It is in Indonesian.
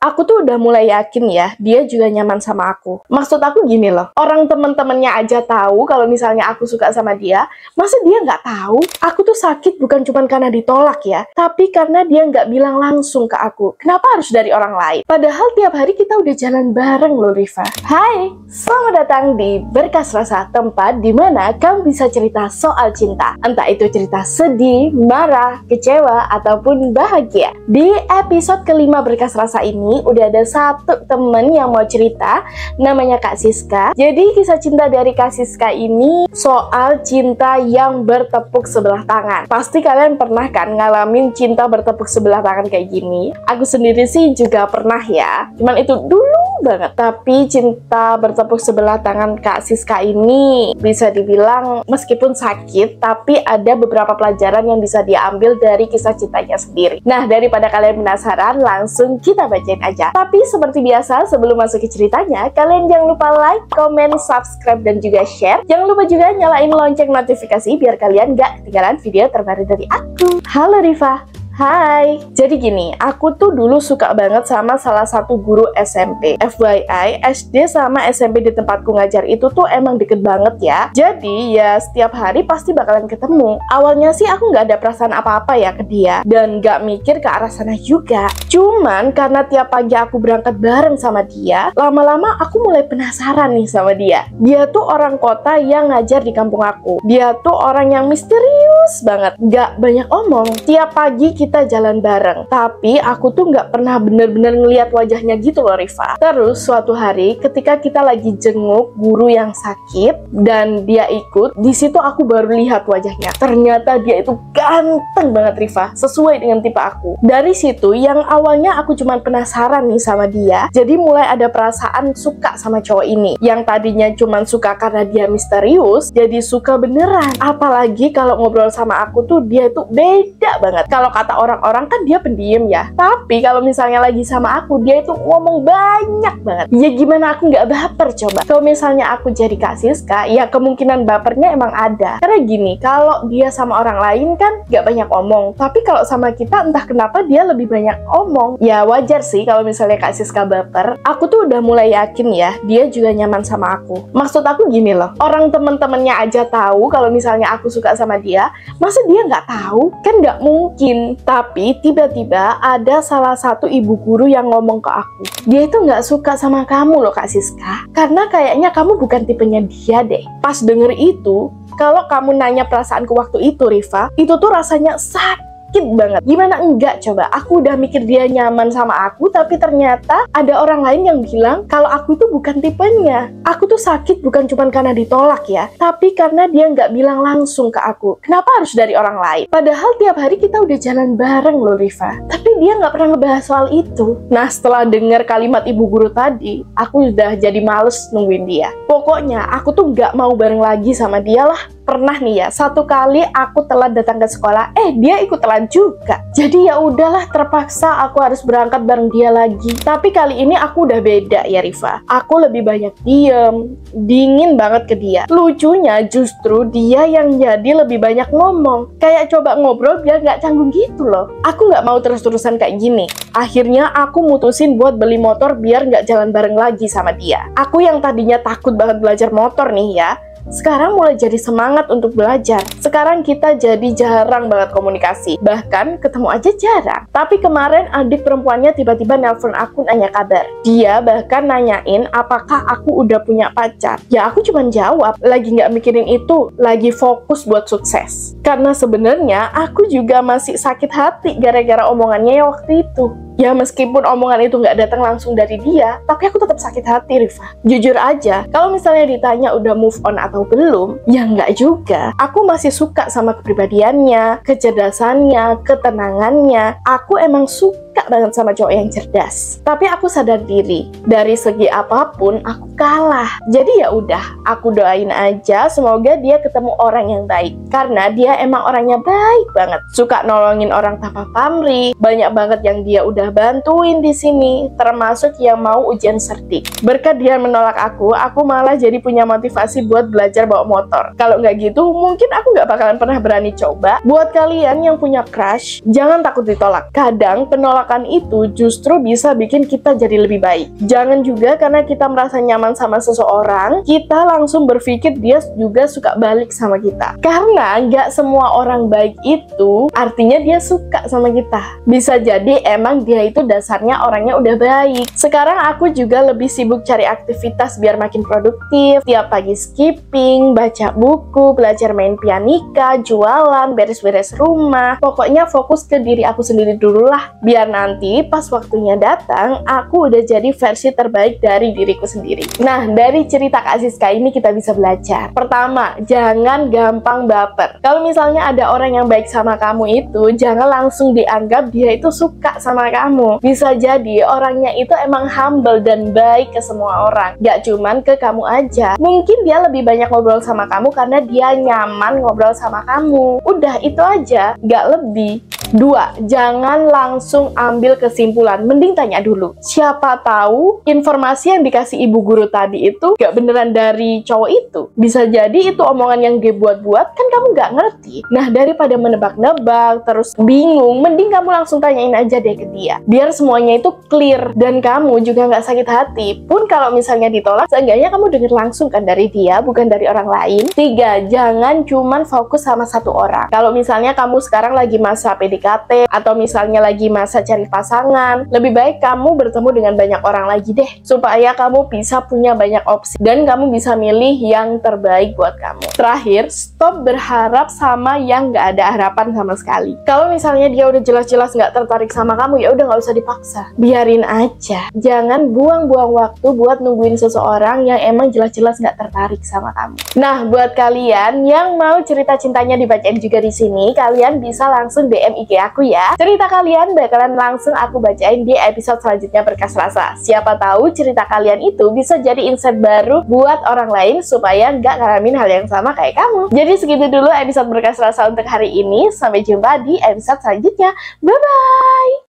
Aku tuh udah mulai yakin ya, dia juga nyaman sama aku. Maksud aku gini loh, orang temen-temennya aja tahu kalau misalnya aku suka sama dia, masa dia nggak tahu? Aku tuh sakit bukan cuma karena ditolak ya, tapi karena dia nggak bilang langsung ke aku. Kenapa harus dari orang lain? Padahal tiap hari kita udah jalan bareng loh, Riva. Hai, selamat datang di Berkas Rasa, tempat di mana kamu bisa cerita soal cinta. Entah itu cerita sedih, marah, kecewa, ataupun bahagia. Di episode kelima Berkas Rasa ini, udah ada satu temen yang mau cerita, namanya Kak Siska. Jadi kisah cinta dari Kak Siska ini soal cinta yang bertepuk sebelah tangan. Pasti kalian pernah kan ngalamin cinta bertepuk sebelah tangan kayak gini. Aku sendiri sih juga pernah ya, cuman itu dulu banget. Tapi cinta bertepuk sebelah tangan Kak Siska ini bisa dibilang meskipun sakit, tapi ada beberapa pelajaran yang bisa diambil dari kisah cintanya sendiri. Nah, daripada kalian penasaran, langsung kita bacain aja. Tapi seperti biasa, sebelum masuk ke ceritanya, kalian jangan lupa like, comment, subscribe, dan juga share. Jangan lupa juga nyalain lonceng notifikasi biar kalian gak ketinggalan video terbaru dari aku. Halo Riva. Hai, jadi gini, aku tuh dulu suka banget sama salah satu guru SMP. FYI, SD sama SMP di tempatku ngajar itu tuh emang deket banget ya. Jadi ya setiap hari pasti bakalan ketemu. Awalnya sih aku nggak ada perasaan apa-apa ya ke dia, dan nggak mikir ke arah sana juga. Cuman karena tiap pagi aku berangkat bareng sama dia, lama-lama aku mulai penasaran nih sama dia. Dia tuh orang kota yang ngajar di kampung aku. Dia tuh orang yang misterius banget, nggak banyak omong. Tiap pagi kita jalan bareng, tapi aku tuh nggak pernah bener-bener ngeliat wajahnya gitu loh Riva. Terus suatu hari ketika kita lagi jenguk guru yang sakit dan dia ikut, di situ aku baru lihat wajahnya. Ternyata dia itu ganteng banget Riva, sesuai dengan tipe aku. Dari situ yang awalnya aku cuma penasaran nih sama dia, jadi mulai ada perasaan suka sama cowok ini. Yang tadinya cuma suka karena dia misterius, jadi suka beneran. Apalagi kalau ngobrol sama aku tuh dia tuh beda banget. Kalau kata orang-orang kan dia pendiam ya, tapi kalau misalnya lagi sama aku dia itu ngomong banyak banget. Ya gimana aku nggak baper coba? Kalau misalnya aku jadi Kak Siska, ya kemungkinan bapernya emang ada. Karena gini, kalau dia sama orang lain kan nggak banyak omong, tapi kalau sama kita entah kenapa dia lebih banyak omong. Ya wajar sih kalau misalnya Kak Siska baper. Aku tuh udah mulai yakin ya, dia juga nyaman sama aku. Maksud aku gini loh, orang temen-temennya aja tahu kalau misalnya aku suka sama dia, masa dia nggak tahu? Kan nggak mungkin. Tapi tiba-tiba ada salah satu ibu guru yang ngomong ke aku, dia itu nggak suka sama kamu loh Kak Siska, karena kayaknya kamu bukan tipenya dia deh. Pas denger itu, kalau kamu nanya perasaanku waktu itu Riva, itu tuh rasanya sakit banget. Gimana enggak coba? Aku udah mikir dia nyaman sama aku, tapi ternyata ada orang lain yang bilang kalau aku itu bukan tipenya. Aku tuh sakit bukan cuma karena ditolak ya, tapi karena dia nggak bilang langsung ke aku. Kenapa harus dari orang lain? Padahal tiap hari kita udah jalan bareng loh Riva, tapi dia nggak pernah ngebahas soal itu. Nah, setelah dengar kalimat ibu guru tadi, aku udah jadi males nungguin dia. Pokoknya aku tuh nggak mau bareng lagi sama dia lah. Pernah nih ya, satu kali aku telat datang ke sekolah, dia ikut telat juga. Jadi ya udahlah, terpaksa aku harus berangkat bareng dia lagi. Tapi kali ini aku udah beda ya Riva. Aku lebih banyak diem, dingin banget ke dia. Lucunya justru dia yang jadi lebih banyak ngomong. Kayak coba ngobrol biar nggak canggung gitu loh. Aku nggak mau terus-terusan kayak gini. Akhirnya aku mutusin buat beli motor biar nggak jalan bareng lagi sama dia. Aku yang tadinya takut banget belajar motor nih ya, sekarang mulai jadi semangat untuk belajar. Sekarang kita jadi jarang banget komunikasi, bahkan ketemu aja jarang. Tapi kemarin adik perempuannya tiba-tiba nelpon aku nanya kabar. Dia bahkan nanyain apakah aku udah punya pacar. Ya aku cuma jawab, lagi nggak mikirin itu, lagi fokus buat sukses. Karena sebenarnya aku juga masih sakit hati gara-gara omongannya waktu itu. Ya meskipun omongan itu nggak datang langsung dari dia, tapi aku tetap sakit hati Riva. Jujur aja, kalau misalnya ditanya udah move on atau belum, ya nggak juga. Aku masih suka sama kepribadiannya, kecerdasannya, ketenangannya. Aku emang suka banget sama cowok yang cerdas. Tapi aku sadar diri, dari segi apapun aku kalah. Jadi ya udah, aku doain aja semoga dia ketemu orang yang baik. Karena dia emang orangnya baik banget. Suka nolongin orang tanpa pamrih. Banyak banget yang dia udah bantuin di sini, termasuk yang mau ujian sertik. Berkat dia menolak aku malah jadi punya motivasi buat belajar bawa motor. Kalau nggak gitu, mungkin aku nggak bakalan pernah berani coba. Buat kalian yang punya crush, jangan takut ditolak. Kadang penolakan melupakan itu justru bisa bikin kita jadi lebih baik. Jangan juga karena kita merasa nyaman sama seseorang, kita langsung berpikir dia juga suka balik sama kita. Karena nggak semua orang baik itu artinya dia suka sama kita. Bisa jadi emang dia itu dasarnya orangnya udah baik. Sekarang aku juga lebih sibuk cari aktivitas biar makin produktif. Tiap pagi skipping, baca buku, belajar main pianika, jualan, beres-beres rumah. Pokoknya fokus ke diri aku sendiri dulu lah. Biar nanti pas waktunya datang, aku udah jadi versi terbaik dari diriku sendiri. Nah, dari cerita Kak Siska ini kita bisa belajar. Pertama, jangan gampang baper. Kalau misalnya ada orang yang baik sama kamu itu, jangan langsung dianggap dia itu suka sama kamu. Bisa jadi orangnya itu emang humble dan baik ke semua orang. Gak cuman ke kamu aja. Mungkin dia lebih banyak ngobrol sama kamu karena dia nyaman ngobrol sama kamu. Udah itu aja, gak lebih. 2. Jangan langsung ambil kesimpulan, mending tanya dulu. Siapa tahu informasi yang dikasih ibu guru tadi itu gak beneran dari cowok itu. Bisa jadi itu omongan yang dia buat-buat, kan kamu gak ngerti. Nah, daripada menebak-nebak, terus bingung, mending kamu langsung tanyain aja deh ke dia. Biar semuanya itu clear, dan kamu juga gak sakit hati. Pun kalau misalnya ditolak, seenggaknya kamu denger langsung kan dari dia, bukan dari orang lain. 3. Jangan cuman fokus sama satu orang. Kalau misalnya kamu sekarang lagi masa PDKT, atau misalnya lagi masa cari pasangan, lebih baik kamu bertemu dengan banyak orang lagi deh, supaya kamu bisa punya banyak opsi dan kamu bisa milih yang terbaik buat kamu. Terakhir, stop berharap sama yang gak ada harapan sama sekali. Kalau misalnya dia udah jelas-jelas gak tertarik sama kamu, ya udah gak usah dipaksa, biarin aja. Jangan buang-buang waktu buat nungguin seseorang yang emang jelas-jelas gak tertarik sama kamu. Nah, buat kalian yang mau cerita cintanya dibacain juga di sini, kalian bisa langsung DM IG aku ya. Cerita kalian bakalan langsung aku bacain di episode selanjutnya Berkas Rasa. Siapa tahu cerita kalian itu bisa jadi insight baru buat orang lain supaya nggak ngalamin hal yang sama kayak kamu. Jadi segitu dulu episode Berkas Rasa untuk hari ini. Sampai jumpa di episode selanjutnya. Bye-bye!